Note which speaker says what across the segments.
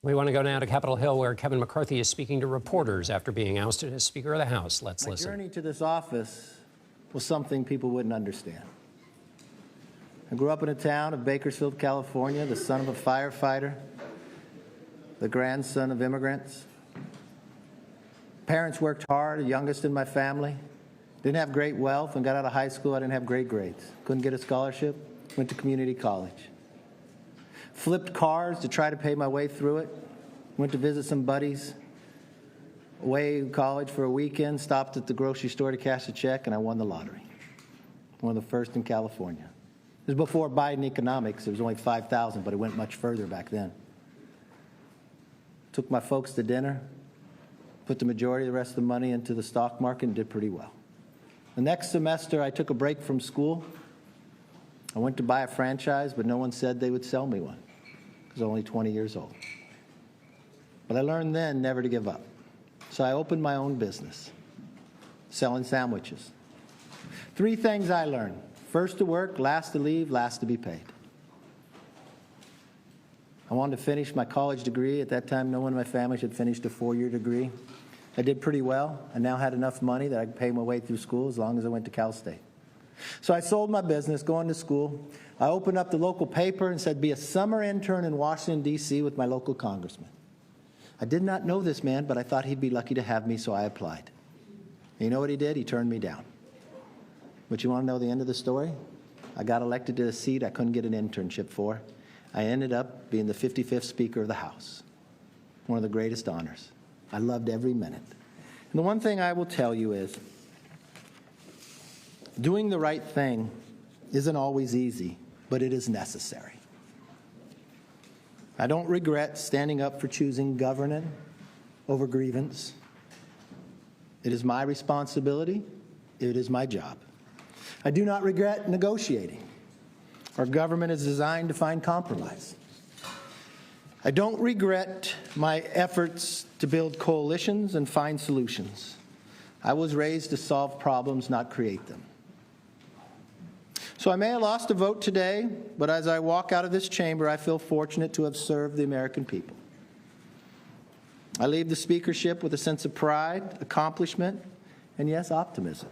Speaker 1: We want to go now to Capitol Hill, where Kevin McCarthy is speaking to reporters after being ousted as Speaker of the House. Let's listen.
Speaker 2: My journey to this office was something people wouldn't understand. I grew up in a town of Bakersfield, California, the son of a firefighter, the grandson of immigrants. Parents worked hard, the youngest in my family. Didn't have great wealth. When I got out of high school, I didn't have great grades. Couldn't get a scholarship. Went to community college. Flipped cars to try to pay my way through it. Went to visit some buddies away in college for a weekend. Stopped at the grocery store to cash a check, and I won the lottery. One of the first in California. It was before Biden economics. It was only 5,000, but it went much further back then. Took my folks to dinner. Put the majority of the rest of the money into the stock market and did pretty well. The next semester, I took a break from school. I went to buy a franchise, but no one said they would sell me one because I was only 20 years old. But I learned then never to give up. So I opened my own business, selling sandwiches. 3 things I learned. First to work, last to leave, last to be paid. I wanted to finish my college degree. At that time, no one in my family had finished a 4-year degree. I did pretty well. I now had enough money that I could pay my way through school as long as I went to Cal State. So I sold my business, going to school. I opened up the local paper and said, be a summer intern in Washington, D.C. with my local congressman. I did not know this man, but I thought he'd be lucky to have me, so I applied. And you know what he did? He turned me down. But you want to know the end of the story? I got elected to a seat I couldn't get an internship for. I ended up being the 55th Speaker of the House, one of the greatest honors. I loved every minute. And the one thing I will tell you is, doing the right thing isn't always easy, but it is necessary. I don't regret standing up for choosing governance over grievance. It is my responsibility. It is my job. I do not regret negotiating. Our government is designed to find compromise. I don't regret my efforts to build coalitions and find solutions. I was raised to solve problems, not create them. So I may have lost a vote today, but as I walk out of this chamber, I feel fortunate to have served the American people. I leave the speakership with a sense of pride, accomplishment, and yes, optimism.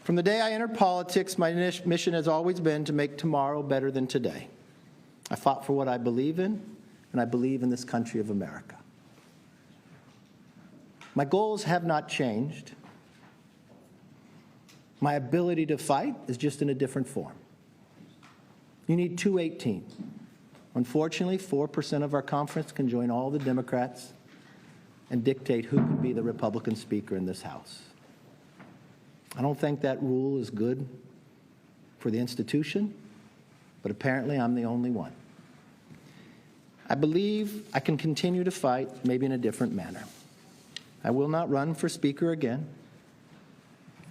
Speaker 2: From the day I entered politics, my mission has always been to make tomorrow better than today. I fought for what I believe in, and I believe in this country of America. My goals have not changed. My ability to fight is just in a different form. You need 218. Unfortunately, 4% of our conference can join all the Democrats and dictate who can be the Republican Speaker in this House. I don't think that rule is good for the institution, but apparently I'm the only one. I believe I can continue to fight, maybe in a different manner. I will not run for Speaker again.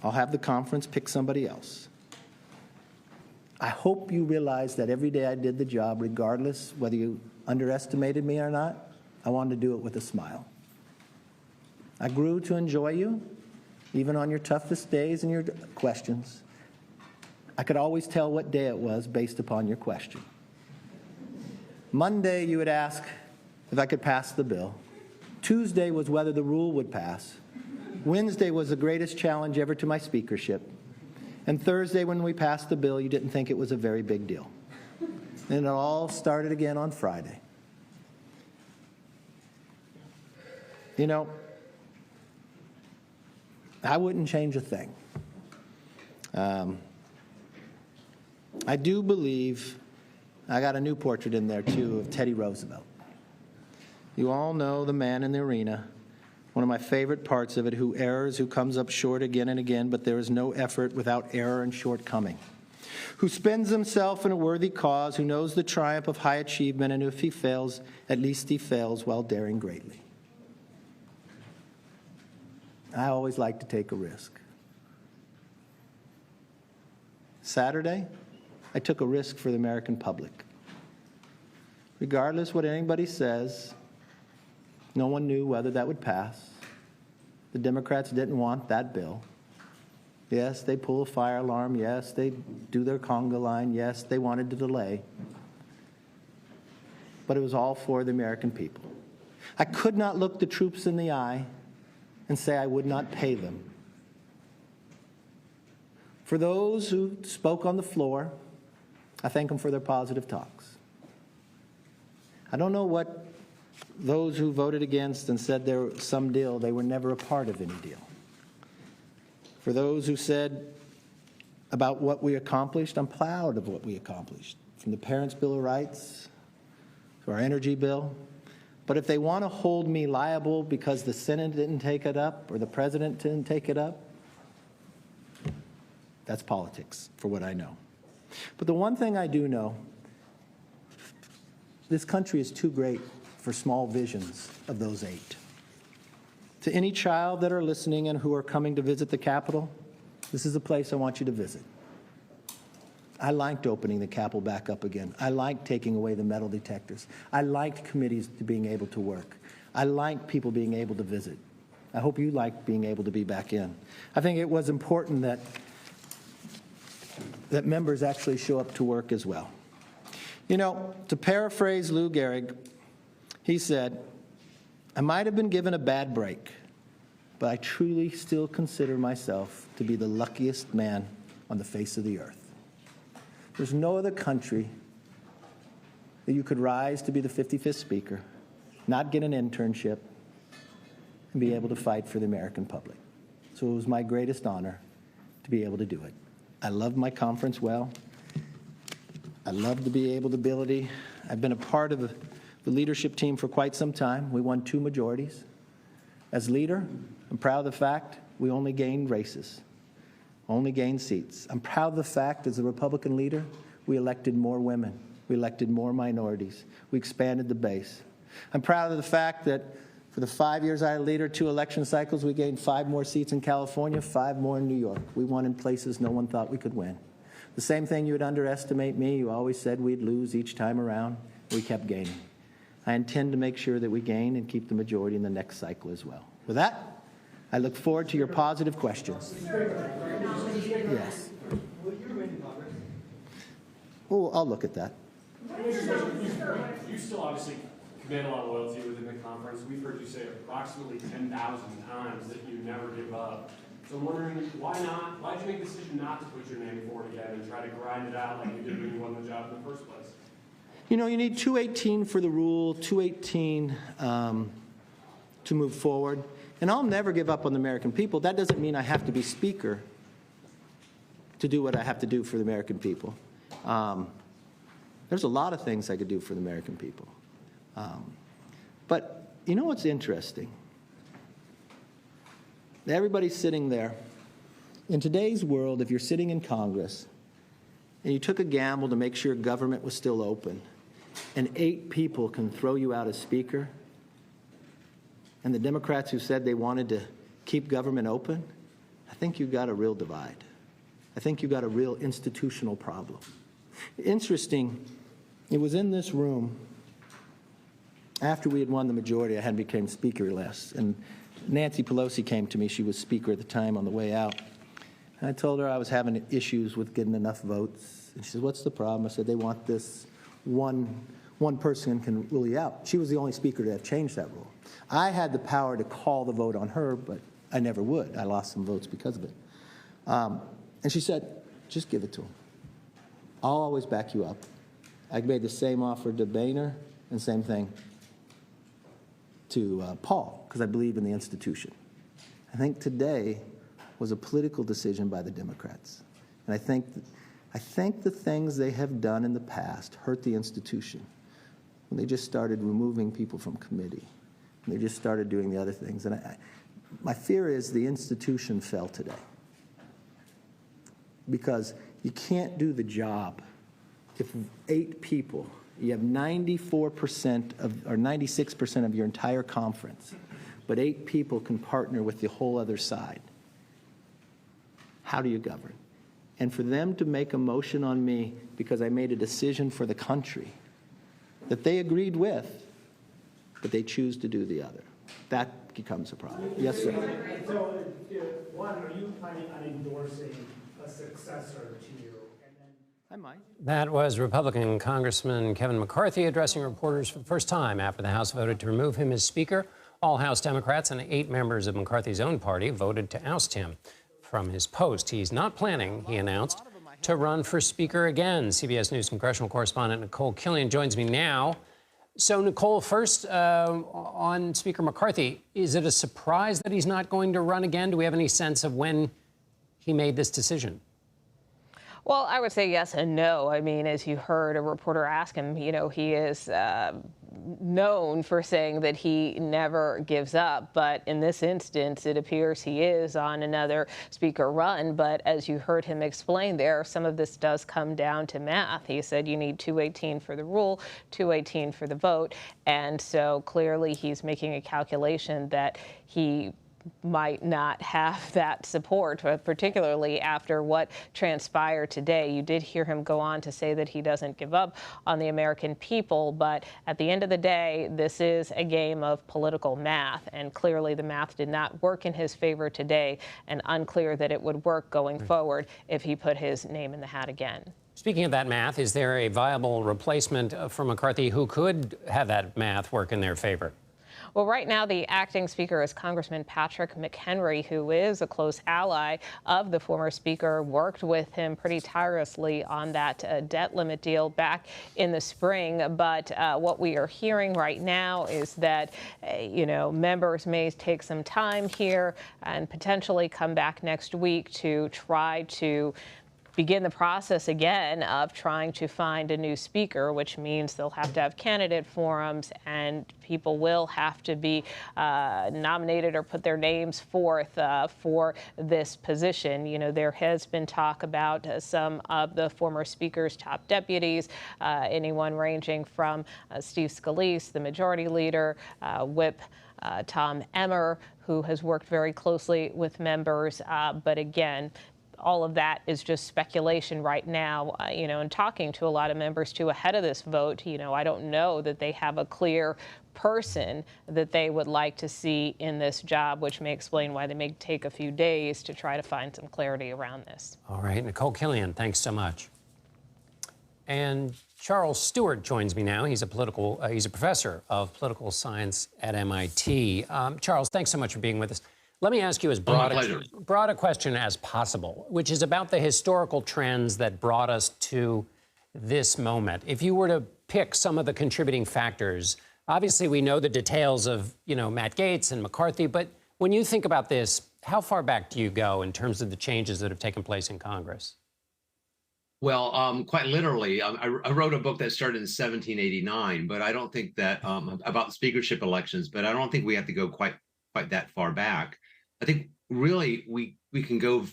Speaker 2: I'll have the conference pick somebody else. I hope you realize that every day I did the job, regardless whether you underestimated me or not, I wanted to do it with a smile. I grew to enjoy you, even on your toughest days and your questions. I could always tell what day it was based upon your question. Monday, you would ask if I could pass the bill. Tuesday was whether the rule would pass. Wednesday was the greatest challenge ever to my speakership. And Thursday, when we passed the bill, you didn't think it was a very big deal. And it all started again on Friday. You know, I wouldn't change a thing. I do believe, I got a new portrait in there too of Teddy Roosevelt. You all know the man in the arena. One of my favorite parts of it, who errs, who comes up short again and again, but there is no effort without error and shortcoming. Who spends himself in a worthy cause, who knows the triumph of high achievement, and if he fails, at least he fails while daring greatly. I always like to take a risk. Saturday, I took a risk for the American public. Regardless what anybody says, no one knew whether that would pass. The Democrats didn't want that bill. Yes, they pull a fire alarm. Yes, they do their conga line. Yes, they wanted to delay. but it was all for the American people. I could not look the troops in the eye and say I would not pay them. For those who spoke on the floor, I thank them for their positive talks. I don't know what those who voted against and said there was some deal, they were never a part of any deal. For those who said about what we accomplished, I'm proud of what we accomplished, from the Parents' Bill of Rights to our energy bill. But if they want to hold me liable because the Senate didn't take it up or the President didn't take it up, that's politics, for what I know. But the one thing I do know, this country is too great for small visions of those 8. To any child that are listening and who are coming to visit the Capitol, this is a place I want you to visit. I liked opening the Capitol back up again. I liked taking away the metal detectors. I liked committees being able to work. I liked people being able to visit. I hope you liked being able to be back in. I think it was important that members actually show up to work as well. You know, to paraphrase Lou Gehrig, he said, I might have been given a bad break, but I truly still consider myself to be the luckiest man on the face of the earth. There's no other country that you could rise to be the 55th Speaker, not get an internship, and be able to fight for the American public. So it was my greatest honor to be able to do it. I love my conference well. I love to be able to I've been a part of the leadership team for quite some time. We won 2 majorities. As leader, I'm proud of the fact we only gained races, only gained seats. I'm proud of the fact as a Republican leader, we elected more women. We elected more minorities. We expanded the base. I'm proud of the fact that for the 5 years I was leader, 2 election cycles, we gained 5 more seats in California, 5 more in New York. We won in places no one thought we could win. The same thing, you would underestimate me. You always said we'd lose each time around. We kept gaining. I intend to make sure that we gain and keep the majority in the next cycle as well. With that, I look forward to your positive questions. Yes. Oh, I'll look at that.
Speaker 3: You still obviously command a lot of loyalty within the conference. We've heard you say approximately 10,000 times that you never give up. So I'm wondering, why not? Why did you make the decision not to put your name forward again and try to grind it out like you did when you won the job in the first place?
Speaker 2: You know, you need 218 for the rule, 218 to move forward. And I'll never give up on the American people. That doesn't mean I have to be Speaker to do what I have to do for the American people. There's a lot of things I could do for the American people. But you know what's interesting? Everybody's sitting there. In today's world, if you're sitting in Congress and you took a gamble to make sure government was still open, and 8 people can throw you out as Speaker, and the Democrats who said they wanted to keep government open, I think you've got a real divide. I think you've got a real institutional problem. Interesting, it was in this room after we had won the majority, I hadn't become Speaker last, and Nancy Pelosi came to me. She was Speaker at the time on the way out. And I told her I was having issues with getting enough votes. And she said, what's the problem? I said, they want this one person can rule you out. She was the only Speaker to have changed that rule. I had the power to call the vote on her, but I never would. I lost some votes because of it. And she said, just give it to him. I'll always back you up. I made the same offer to Boehner and same thing to Paul, because I believe in the institution. I think today was a political decision by the Democrats. And I think the things they have done in the past hurt the institution. When they just started removing people from committee. And they just started doing the other things. And my fear is the institution fell today. Because you can't do the job if 8 people, you have 94% or 96% of your entire conference, but 8 people can partner with the whole other side. How do you govern? And for them to make a motion on me because I made a decision for the country that they agreed with, but they choose to do the other, that becomes a problem. Yes, sir.
Speaker 4: So, one, are you planning on endorsing a successor to you? And then
Speaker 2: I might.
Speaker 1: That was Republican Congressman Kevin McCarthy addressing reporters for the first time after the House voted to remove him as Speaker. All House Democrats and 8 members of McCarthy's own party voted to oust him from his post. He's not planning, he announced, to run for Speaker again. CBS News congressional correspondent Nikole Killion joins me now. So, Nikole, first on Speaker McCarthy, is it a surprise that he's not going to run again? Do we have any sense of when he made this decision?
Speaker 4: Well, I would say yes and no. I mean, as you heard a reporter ask him, you know, he is known for saying that he never gives up. But in this instance, it appears he is on another Speaker run. But as you heard him explain there, some of this does come down to math. He said you need 218 for the rule, 218 for the vote. And so clearly he's making a calculation that he might not have that support, particularly after what transpired today. You did hear him go on to say that he doesn't give up on the American people, but at the end of the day, this is a game of political math, and clearly the math did not work in his favor today, and unclear that it would work going forward if he put his name in the hat again.
Speaker 1: Speaking of that math, is there a viable replacement for McCarthy who could have that math work in their favor?
Speaker 4: Well, right now, the acting speaker is Congressman Patrick McHenry, who is a close ally of the former speaker, worked with him pretty tirelessly on that debt limit deal back in the spring. But what we are hearing right now is that, you know, members may take some time here and potentially come back next week to try to begin the process again of trying to find a new speaker, which means they'll have to have candidate forums and people will have to be nominated or put their names forth for this position. You know, there has been talk about some of the former speaker's top deputies, anyone ranging from Steve Scalise, the majority leader, Whip Tom Emmer, who has worked very closely with members, but again, all of that is just speculation right now, you know, and talking to a lot of members too ahead of this vote, you know, I don't know that they have a clear person that they would like to see in this job, which may explain why they may take a few days to try to find some clarity around this.
Speaker 1: All right, Nikole Killion, thanks so much. And Charles Stewart joins me now. He's a professor of political science at MIT. Charles, thanks so much for being with us. Let me ask you as broad a question as possible, which is about the historical trends that brought us to this moment. If you were to pick some of the contributing factors, obviously we know the details of, you know, Matt Gaetz and McCarthy, but when you think about this, how far back do you go in terms of the changes that have taken place in Congress?
Speaker 5: Well, quite literally, I wrote a book that started in 1789, but I don't think that about the speakership elections, but I don't think we have to go quite that far back. I think really we can go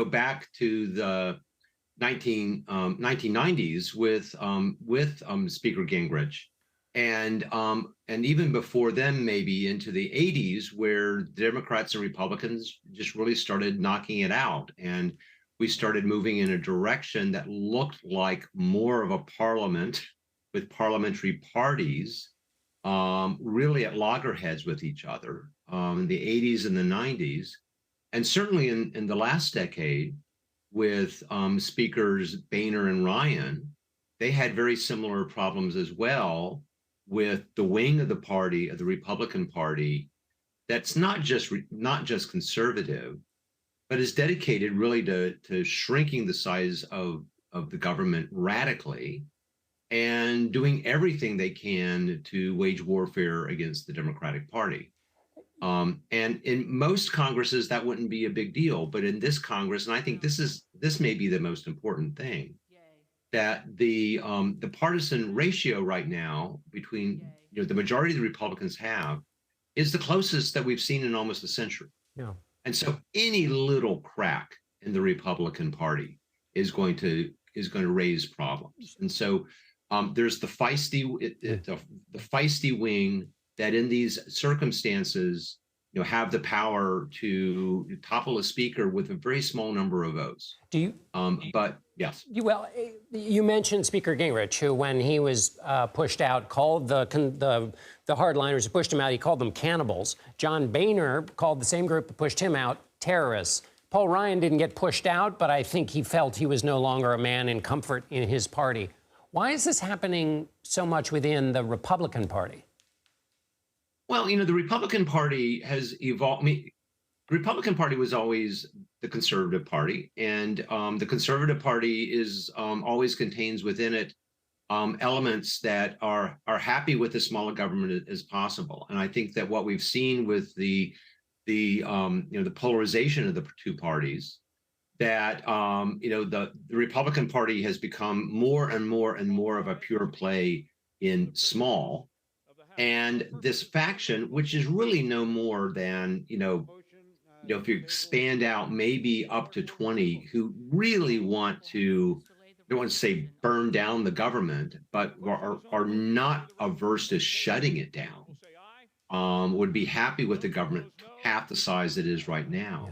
Speaker 5: back to the 1990s with Speaker Gingrich, and even before then, maybe into the 80s, where Democrats and Republicans just really started knocking it out, and we started moving in a direction that looked like more of a parliament with parliamentary parties really at loggerheads with each other. In the 80s and the 90s, and certainly in the last decade with speakers Boehner and Ryan, they had very similar problems as well with the wing of the party, of the Republican Party, that's not just conservative, but is dedicated really to shrinking the size of the government radically and doing everything they can to wage warfare against the Democratic Party. And in most Congresses, that wouldn't be a big deal. But in this Congress, and I think this may be the most important thing, that the partisan ratio right now between the majority of the Republicans have is the closest that we've seen in almost a century.
Speaker 1: Yeah.
Speaker 5: And so any little crack in the Republican Party is going to raise problems. And so there's the feisty wing that in these circumstances, have the power to topple a speaker with a very small number of votes.
Speaker 1: Do you?
Speaker 5: But yes.
Speaker 1: You mentioned Speaker Gingrich, who, when he was pushed out, called the hardliners who pushed him out, he called them cannibals. John Boehner called the same group that pushed him out terrorists. Paul Ryan didn't get pushed out, but I think he felt he was no longer a man in comfort in his party. Why is this happening so much within the Republican Party?
Speaker 5: Well, the Republican Party has evolved. I mean, the Republican Party was always the conservative party, and the conservative party is always contains within it elements that are happy with as small a government as possible. And I think that what we've seen with the polarization of the two parties, that the Republican Party has become more and more and more of a pure play in small, and this faction, which is really no more than if you expand out maybe up to 20 who really want to, I don't want to say burn down the government, but are not averse to shutting it down, would be happy with the government half the size it is right now.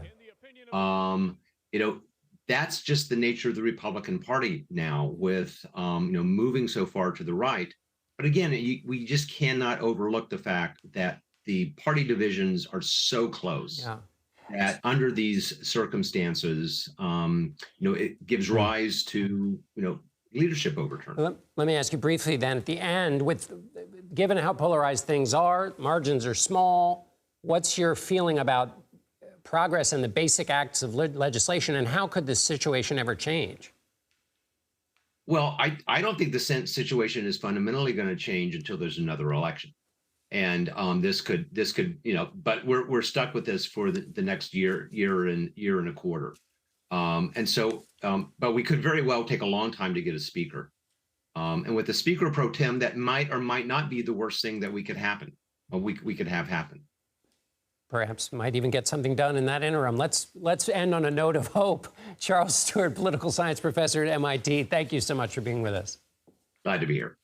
Speaker 5: That's just the nature of the Republican Party now, with moving so far to the right. But again, we just cannot overlook the fact that the party divisions are so close.
Speaker 1: Yeah.
Speaker 5: That under these circumstances, it gives rise to, leadership overturn.
Speaker 1: Let me ask you briefly then, at the end, given how polarized things are, margins are small, what's your feeling about progress in the basic acts of legislation, and how could this situation ever change?
Speaker 5: Well, I don't think the situation is fundamentally going to change until there's another election. And this could, but we're stuck with this for the next year and a quarter. But we could very well take a long time to get a speaker. And with the speaker pro tem, that might or might not be the worst thing that we could have happen.
Speaker 1: Perhaps might even get something done in that interim. Let's end on a note of hope. Charles Stewart, political science professor at MIT, thank you so much for being with us.
Speaker 5: Glad to be here.